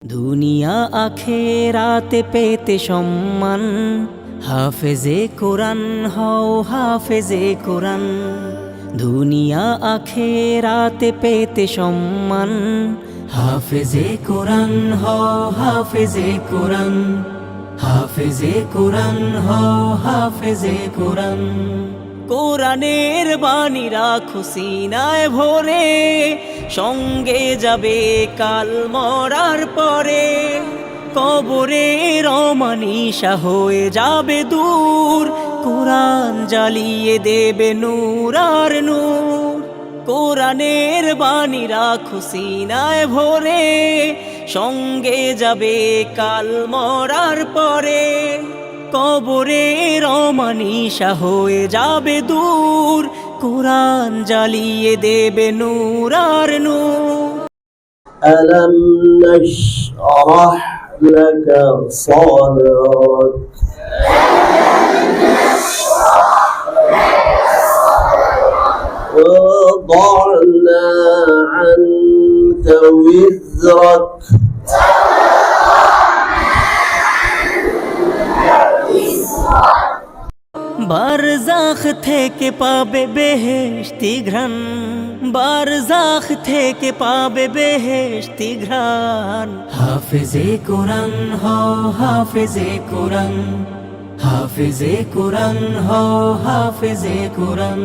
দুনিয়া আখেরাতে পেতে সম্মান, হাফেজে কোরআন হও হাফেজে কোরআন। দুনিয়া আখেরাতে পেতে সম্মান, হাফেজে কোরআন হও হাফেজে কোরআন। হাফেজে কোরআন হও হাফেজে কোরআন। কোরআনের বাণী রাখো সিনায় ভরে, সঙ্গে যাবে কাল মরার পরে। কবরের অমানিসা হয়ে যাবে দূর, কোরআন জ্বালিয়ে দেবে নূর আর নূর। কোরআনের বাণী রাখো সিনায় ভরে, সঙ্গে যাবে কাল মরার পরে। কবরের অমানিসা হয়ে যাবে দূর, কোরআন জ্বালিয়ে দেবে নূর আর নূর। ألم نشرح لك صدرك ووضعنا عنك وزرك বারজাখ থেকে পাবে বেহেশতি ঘ্রাণ, বারজাখ থেকে পাবে বেহেশতি ঘ্রাণ। হাফেজে কোরআন হও হাফেজে কোরআন। হাফেজে কোরআন হও হাফেজে কোরআন।